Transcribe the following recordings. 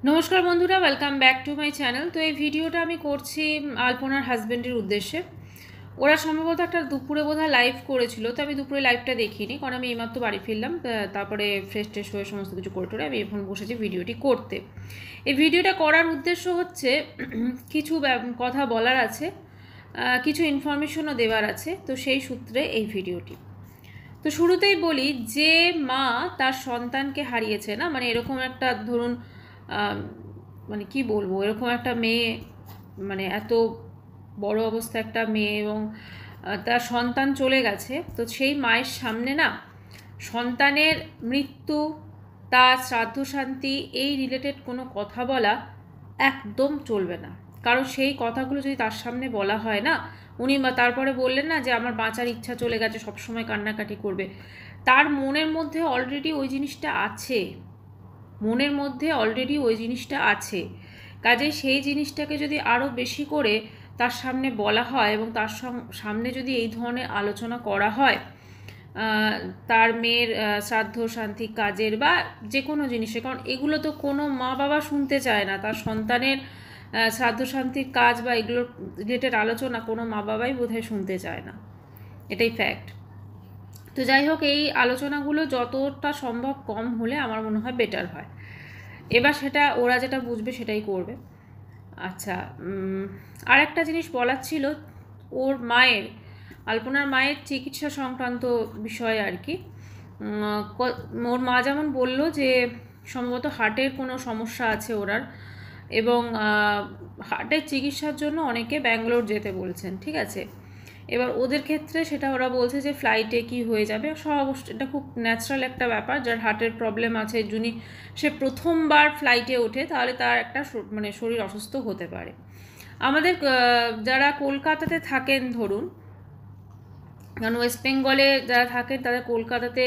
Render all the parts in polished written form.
নমস্কার বন্ধুরা, welcome back to my channel. তো এই ভিডিওটা আমি করছি আলপনার হাজব্যান্ডের উদ্দেশ্যে। ওরা সম্ভবত একটা দুপুরে বোধহয় লাইভ করেছিল, তো আমি দুপুরে লাইভটা দেখিনি, কারণ আমি এইমাত্র বাড়ি ফিরলাম। তারপরে ফ্রেশ ট্রেশ হয়ে সমস্ত কিছু করে টোরে আমি এখন বসেছি ভিডিওটি করতে। এই ভিডিওটা করার উদ্দেশ্য হচ্ছে কিছু কথা বলার আছে, কিছু ইনফরমেশনও দেওয়ার আছে, তো সেই সূত্রে এই ভিডিওটি। তো শুরুতেই বলি, যে মা তার সন্তানকে হারিয়েছে না, মানে এরকম একটা ধরুন মানে কি বলবো, এরকম একটা মেয়ে, মানে এত বড় অবস্থা একটা মেয়ে, এবং তার সন্তান চলে গেছে, তো সেই মায়ের সামনে না সন্তানের মৃত্যু, তার শ্রাদ্ধ শান্তি এই রিলেটেড কোনো কথা বলা একদম চলবে না। কারণ সেই কথাগুলো যদি তার সামনে বলা হয় না, উনি তারপরে বললেন না যে আমার বাঁচার ইচ্ছা চলে গেছে, সবসময় কান্নাকাটি করবে, তার মনের মধ্যে অলরেডি ওই জিনিসটা আছে, মনের মধ্যে অলরেডি ওই জিনিসটা আছে। কাজে সেই জিনিসটাকে যদি আরও বেশি করে তার সামনে বলা হয় এবং তার সামনে যদি এই ধরনের আলোচনা করা হয়, তার মেয়ের শ্রাদ্ধ শান্তি কাজের বা যে কোনো জিনিসে, কারণ এগুলো তো কোনো মা বাবা শুনতে চায় না, তার সন্তানের শ্রাদ্ধ শান্তির কাজ বা এগুলোর রিলেটেড আলোচনা কোনো মা বাবাই বোধহয় শুনতে চায় না, এটাই ফ্যাক্ট। তো যাই হোক, এই আলোচনাগুলো যতটা সম্ভব কম হলে আমার মনে হয় বেটার হয়। এবার সেটা ওরা যেটা বুঝবে সেটাই করবে। আচ্ছা, আর একটা জিনিস বলার ছিল, ওর মায়ের, আলপনার মায়ের চিকিৎসা সংক্রান্ত বিষয়ে আর কি। ওর মা যেমন বলল যে সম্ভবত হার্টের কোনো সমস্যা আছে ওনার, এবং হার্টের চিকিৎসার জন্য অনেকে ব্যাঙ্গালোর যেতে বলছেন, ঠিক আছে। এবার ওদের ক্ষেত্রে সেটা ওরা বলছে যে ফ্লাইটে কি হয়ে যাবে, সব এটা খুব ন্যাচারাল একটা ব্যাপার। যার হার্টের প্রবলেম আছে, যিনি সে প্রথমবার ফ্লাইটে ওঠে, তাহলে তার একটা মানে শরীর অসুস্থ হতে পারে। আমাদের যারা কলকাতাতে থাকেন ধরুন, কারণ ওয়েস্ট বেঙ্গলে যারা থাকেন তাদের কলকাতাতে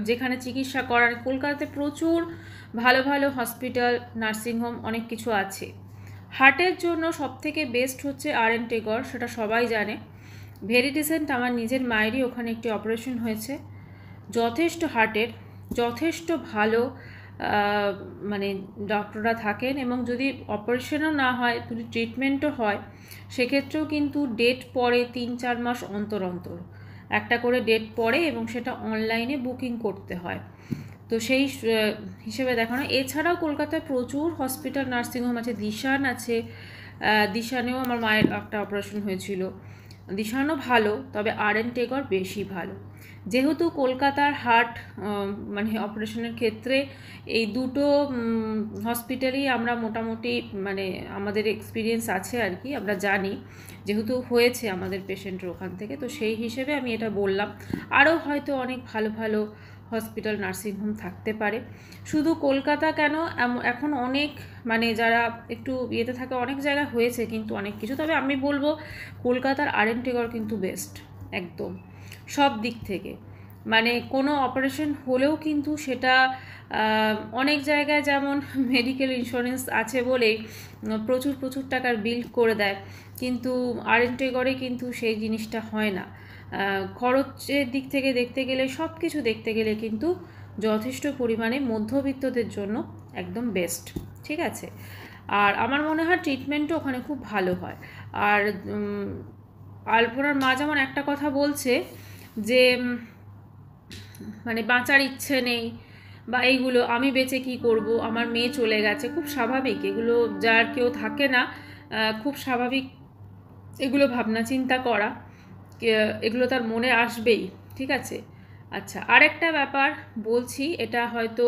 যেখানে চিকিৎসা করার, কলকাতাতে প্রচুর ভালো ভালো হসপিটাল, নার্সিংহোম অনেক কিছু আছে। হার্টের জন্য সবথেকে বেস্ট হচ্ছে আর.এন. টেগর, সেটা সবাই জানে। ভেরি রিসেন্ট আমার নিজের মায়েরই ওখানে একটি অপারেশন হয়েছে, যথেষ্ট হার্টের, যথেষ্ট ভালো মানে ডক্টররা থাকেন, এবং যদি অপারেশনও না হয়, যদি ট্রিটমেন্টও হয়, সেক্ষেত্রেও কিন্তু ডেট পড়ে 3-4 মাস অন্তর অন্তর একটা করে ডেট পড়ে, এবং সেটা অনলাইনে বুকিং করতে হয়। তো সেই হিসেবে দেখানো। এছাড়াও কলকাতায় প্রচুর হসপিটাল, নার্সিংহোম আছে, দিশান আছে, দিশানেও আমার মায়ের একটা অপারেশন হয়েছিল, দিশানও ভালো, তবে আর.এন. টেগর বেশি ভালো। যেহেতু কলকাতার হার্ট মানে অপারেশনের ক্ষেত্রে এই দুটো হসপিটালই আমরা মোটামুটি, মানে আমাদের এক্সপিরিয়েন্স আছে আর কি, আমরা জানি, যেহেতু হয়েছে আমাদের পেশেন্টের ওখান থেকে, তো সেই হিসেবে আমি এটা বললাম। আরও হয়তো অনেক ভালো ভালো হসপিটাল, নার্সিংহোম থাকতে পারে। শুধু কলকাতা কেন, এখন অনেক, মানে যারা একটু ইয়েতে থাকে, অনেক জায়গায় হয়েছে কিন্তু অনেক কিছু। তবে আমি বলবো কলকাতার আর.এন. টেগর কিন্তু বেস্ট একদম সব দিক থেকে। মানে কোনো অপারেশন হলেও কিন্তু সেটা অনেক জায়গায় যেমন মেডিকেল ইন্স্যুরেন্স আছে বলেই প্রচুর প্রচুর টাকার বিল করে দেয়, কিন্তু আর.এন. টেগরে কিন্তু সেই জিনিসটা হয় না। খরচের দিক থেকে দেখতে গেলে, সব কিছু দেখতে গেলে কিন্তু যথেষ্ট পরিমাণে মধ্যবিত্তদের জন্য একদম বেস্ট, ঠিক আছে। আর আমার মনে হয় ট্রিটমেন্টও ওখানে খুব ভালো হয়। আর আলপনার মা যেমন একটা কথা বলছে যে মানে বাঁচার ইচ্ছে নেই বা এইগুলো, আমি বেঁচে কি করব, আমার মেয়ে চলে গেছে, খুব স্বাভাবিক এগুলো, যার কেউ থাকে না, খুব স্বাভাবিক এগুলো ভাবনা চিন্তা করা, এগুলো তার মনে আসবেই, ঠিক আছে। আচ্ছা, আরেকটা ব্যাপার বলছি, এটা হয়তো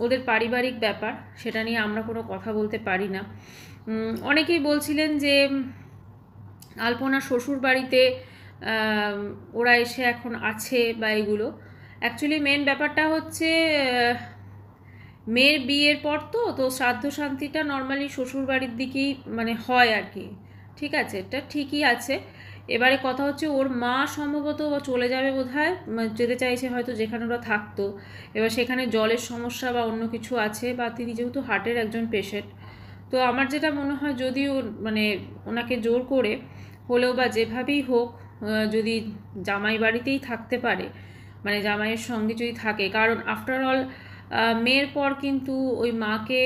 ওদের পারিবারিক ব্যাপার, সেটা নিয়ে আমরা কোনো কথা বলতে পারি না। অনেকেই বলছিলেন যে আলপনা শ্বশুর বাড়িতে ওরা এসে এখন আছে বা এগুলো। অ্যাকচুয়ালি মেন ব্যাপারটা হচ্ছে মেয়ের বিয়ের পর তো শ্রাদ্ধ শান্তিটা নর্মালি শ্বশুর বাড়ির দিকেই মানে হয় আর কি, ঠিক আছে, এটা ঠিকই আছে। এবারে কথা হচ্ছে ওর মা সম্ভবত চলে যাবে বোধহয়, যেতে চাইছে হয়তো যেখানে ওরা থাকতো। এবার সেখানে জলের সমস্যা বা অন্য কিছু আছে, বা তিনি যেহেতু হার্টের একজন পেশেন্ট, তো আমার যেটা মনে হয় যদি ও মানে ওনাকে জোর করে হলেও বা যেভাবেই হোক, যদি জামাই বাড়িতেই থাকতে পারে, মানে জামাইয়ের সঙ্গে যদি থাকে, কারণ আফটার অল মেয়ের পর কিন্তু ওই মাকে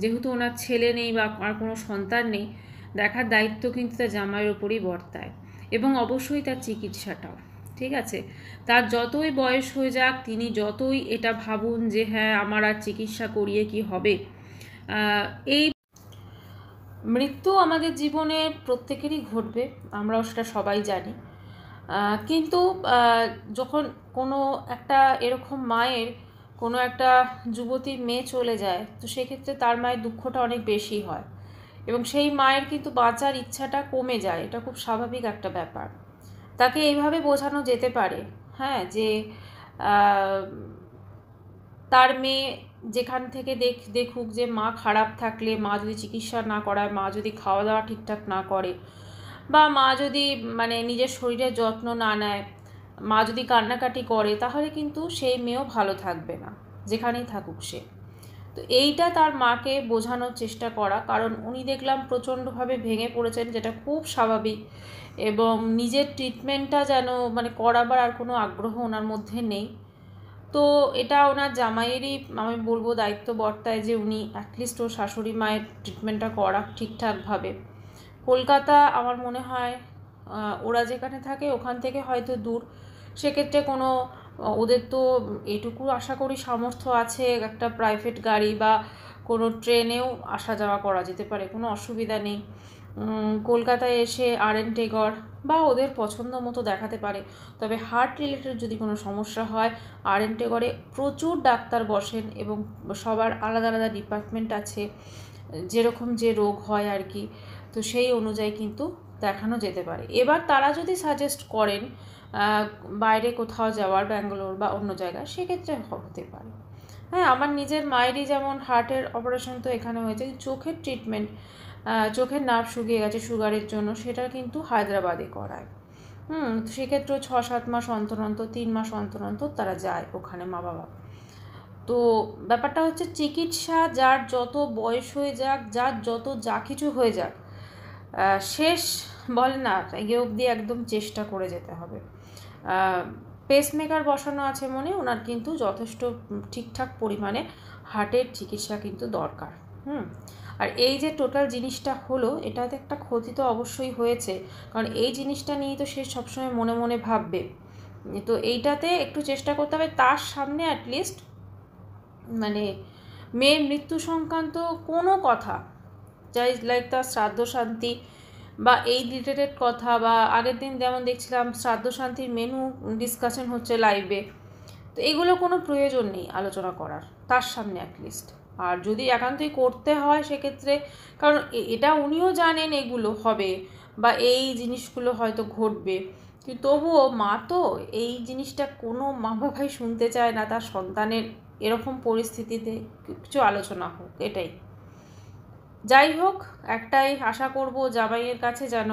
যেহেতু ওনার ছেলে নেই বা আর কোনো সন্তান নেই, দেখার দায়িত্ব কিন্তু তার জামাইয়ের ওপরই বর্তায়, এবং অবশ্যই তার চিকিৎসাটাও। ঠিক আছে, তার যতই বয়স হয়ে যাক, তিনি যতই এটা ভাবুন যে হ্যাঁ আমার আর চিকিৎসা করিয়ে কি হবে, এই মৃত্যু আমাদের জীবনে প্রত্যেকেরই ঘটবে, আমরাও সেটা সবাই জানি। কিন্তু যখন কোনো একটা এরকম মায়ের কোনো একটা যুবতী মেয়ে চলে যায়, তো সেক্ষেত্রে তার মায়ের দুঃখটা অনেক বেশি হয়, এবং সেই মায়ের কিন্তু বাঁচার ইচ্ছাটা কমে যায়। এটা খুব স্বাভাবিক একটা ব্যাপার। তাকে এইভাবে বোঝানো যেতে পারে, হ্যাঁ, যে তার মেয়ে যেখান থেকে দেখুক যে মা খারাপ থাকলে, মা যদি চিকিৎসা না করায়, মা যদি খাওয়া দাওয়া ঠিকঠাক না করে, বা মা যদি মানে নিজের শরীরের যত্ন না নেয়, মা যদি কান্নাকাটি করে, তাহলে কিন্তু সেই মেয়েও ভালো থাকবে না, যেখানেই থাকুক সে। তো এইটা তার মাকে বোঝানোর চেষ্টা করা, কারণ উনি দেখলাম প্রচণ্ডভাবে ভেঙে পড়েছেন, যেটা খুব স্বাভাবিক, এবং নিজের ট্রিটমেন্টটা যেন মানে করাবার আর কোনো আগ্রহ ওনার মধ্যে নেই। তো এটা ওনার জামাইয়েরই আমি বলবো দায়িত্ব বর্তায়, যে উনি অ্যাটলিস্ট ওর শাশুড়ি মায়ের ট্রিটমেন্টটা করা ঠিকঠাকভাবে। কলকাতা আমার মনে হয় ওরা যেখানে থাকে ওখান থেকে হয়তো দূর, সেক্ষেত্রে কোনো ওদের তো এটুকু আশা করি সামর্থ্য আছে, একটা প্রাইভেট গাড়ি বা কোনো ট্রেনেও আসা যাওয়া করা যেতে পারে, কোনো অসুবিধা নেই। কলকাতায় এসে RN টেগর বা ওদের পছন্দ মতো দেখাতে পারে। তবে হার্ট রিলেটেড যদি কোনো সমস্যা হয়, RN টেগরে প্রচুর ডাক্তার বসেন, এবং সবার আলাদা আলাদা ডিপার্টমেন্ট আছে, যেরকম যে রোগ হয় আর কি, তো সেই অনুযায়ী কিন্তু দেখানো যেতে পারে। এবার তারা যদি সাজেস্ট করেন বাইরে কোথাও যাওয়ার, ব্যাঙ্গালোর বা অন্য জায়গায়, সেক্ষেত্রে হতে পারে। হ্যাঁ, আমার নিজের মায়েরই যেমন হার্টের অপারেশন তো এখানে হয়েছে, চোখের ট্রিটমেন্ট, চোখের নার্ভ শুকিয়ে গেছে সুগারের জন্য, সেটা কিন্তু হায়দ্রাবাদে করায়। সেক্ষেত্রেও 6-7 মাস অন্তর অন্তর, 3 মাস অন্তর অন্তর তারা যায় ওখানে, মা বাবা। তো ব্যাপারটা হচ্ছে চিকিৎসা, যার যত বয়স হয়ে যাক, যার যত যা কিছু হয়ে যাক, শেষ বলে না, এগে অবধি একদম চেষ্টা করে যেতে হবে। পেসমেকার বসানো আছে মনে, ওনার কিন্তু যথেষ্ট ঠিকঠাক পরিমাণে হার্টের চিকিৎসা কিন্তু দরকার। আর এই যে টোটাল জিনিসটা হলো, এটাতে একটা ক্ষতি তো অবশ্যই হয়েছে, কারণ এই জিনিসটা নিয়ে তো সে সবসময় মনে মনে ভাববে। তো এইটাতে একটু চেষ্টা করতে হবে তার সামনে অ্যাটলিস্ট মানে মেয়ের মৃত্যু সংক্রান্ত কোনো কথা, যাই লাইক তার শ্রাদ্ধ শান্তি বা এই রিলেটেড কথা, বা আগের দিন যেমন দেখছিলাম শ্রাদ্ধ শান্তির মেনু ডিসকাশন হচ্ছে লাইভে, তো এগুলো কোনো প্রয়োজন নেই আলোচনা করার তার সামনে অ্যাটলিস্ট। আর যদি একান্তই করতে হয় সেক্ষেত্রে, কারণ এটা উনিও জানেন এগুলো হবে বা এই জিনিসগুলো হয়তো ঘটবে, কিন্তু তবুও মা তো এই জিনিসটা কোনো মা বাবাই শুনতে চায় না তার সন্তানের এরকম পরিস্থিতিতে কিছু আলোচনা হোক। এটাই, যাই হোক, একটাই আশা করব জামাইয়ের কাছে যেন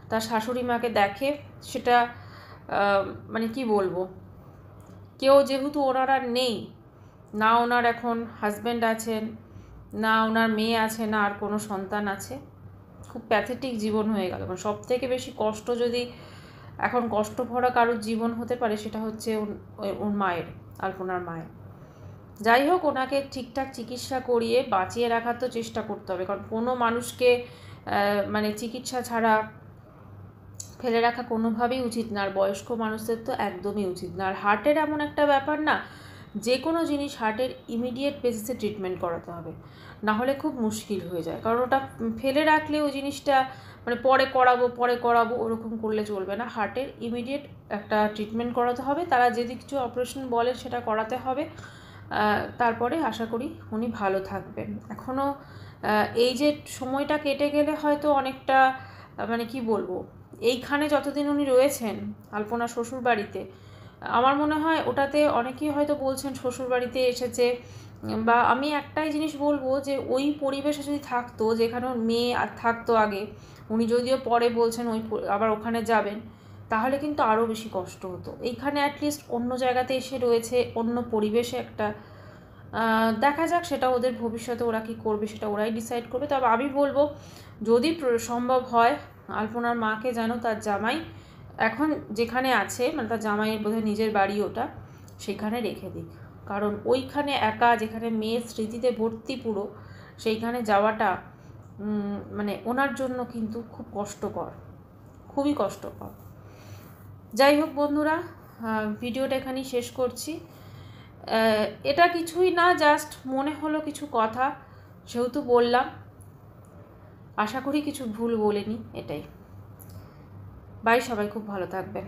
তার শাশুড়ি মাকে দেখে। সেটা মানে কি বলবো, কেউ যেহেতু ওনার আর নেই, না ওনার এখন হাজব্যান্ড আছেন, না ওনার মেয়ে আছে, না আর কোনো সন্তান আছে, খুব প্যাথেটিক জীবন হয়ে গেল। সব থেকে বেশি কষ্ট যদি এখন কষ্ট ভরা কারোর জীবন হতে পারে, সেটা হচ্ছে ওর মায়ের, আলপনার মায়ের। যাই হোক, ওনাকে ঠিকঠাক চিকিৎসা করিয়ে বাঁচিয়ে রাখার তো চেষ্টা করতে হবে, কারণ কোনো মানুষকে মানে চিকিৎসা ছাড়া ফেলে রাখা কোনোভাবেই উচিত না, আর বয়স্ক মানুষদের তো একদমই উচিত না। আর হার্টের এমন একটা ব্যাপার না, যে কোনো জিনিস হার্টের ইমিডিয়েট বেসিসে ট্রিটমেন্ট করাতে হবে, না হলে খুব মুশকিল হয়ে যায়। কারণ ওটা ফেলে রাখলে ওই জিনিসটা মানে পরে করাবো ওরকম করলে চলবে না। হার্টের ইমিডিয়েট একটা ট্রিটমেন্ট করাতে হবে, তারা যদি কিছু অপারেশন বলে সেটা করাতে হবে, তারপরে আশা করি উনি ভালো থাকবেন। এখনও এই যে সময়টা কেটে গেলে হয়তো অনেকটা মানে কি বলবো, এইখানে যতদিন উনি রয়েছেন আলপনা শ্বশুর বাড়িতে, আমার মনে হয় ওটাতে অনেকেই হয়তো বলছেন শ্বশুর বাড়িতে এসেছে, বা আমি একটাই জিনিস বলবো যে ওই পরিবেশে যদি থাকতো, যেখানে ওর মেয়ে আর থাকতো আগে, উনি যদিও পরে বলছেন ওই আবার ওখানে যাবেন, তাহলে কিন্তু আরও বেশি কষ্ট হতো। এইখানে অ্যাটলিস্ট অন্য জায়গাতে এসে রয়েছে, অন্য পরিবেশে একটা, দেখা যাক সেটা ওদের ভবিষ্যতে ওরা কী করবে সেটা ওরাই ডিসাইড করবে। তবে আমি বলবো যদি সম্ভব হয় আলপনার মাকে যেন তার জামাই এখন যেখানে আছে, মানে তার জামাইয়ের বোধহয় নিজের বাড়ি ওটা, সেখানে রেখে দিক, কারণ ওইখানে একা, যেখানে মেয়ের স্মৃতিতে ভর্তি পুরো, সেইখানে যাওয়াটা মানে ওনার জন্য কিন্তু খুব কষ্টকর, খুবই কষ্টকর। যাই হোক বন্ধুরা, ভিডিওটা এখানেই শেষ করছি। এটা কিছুই না, জাস্ট মনে হলো কিছু কথা, সেহেতু বললাম। আশা করি কিছু ভুল বলিনি, এটাই। বাই, সবাই খুব ভালো থাকবেন।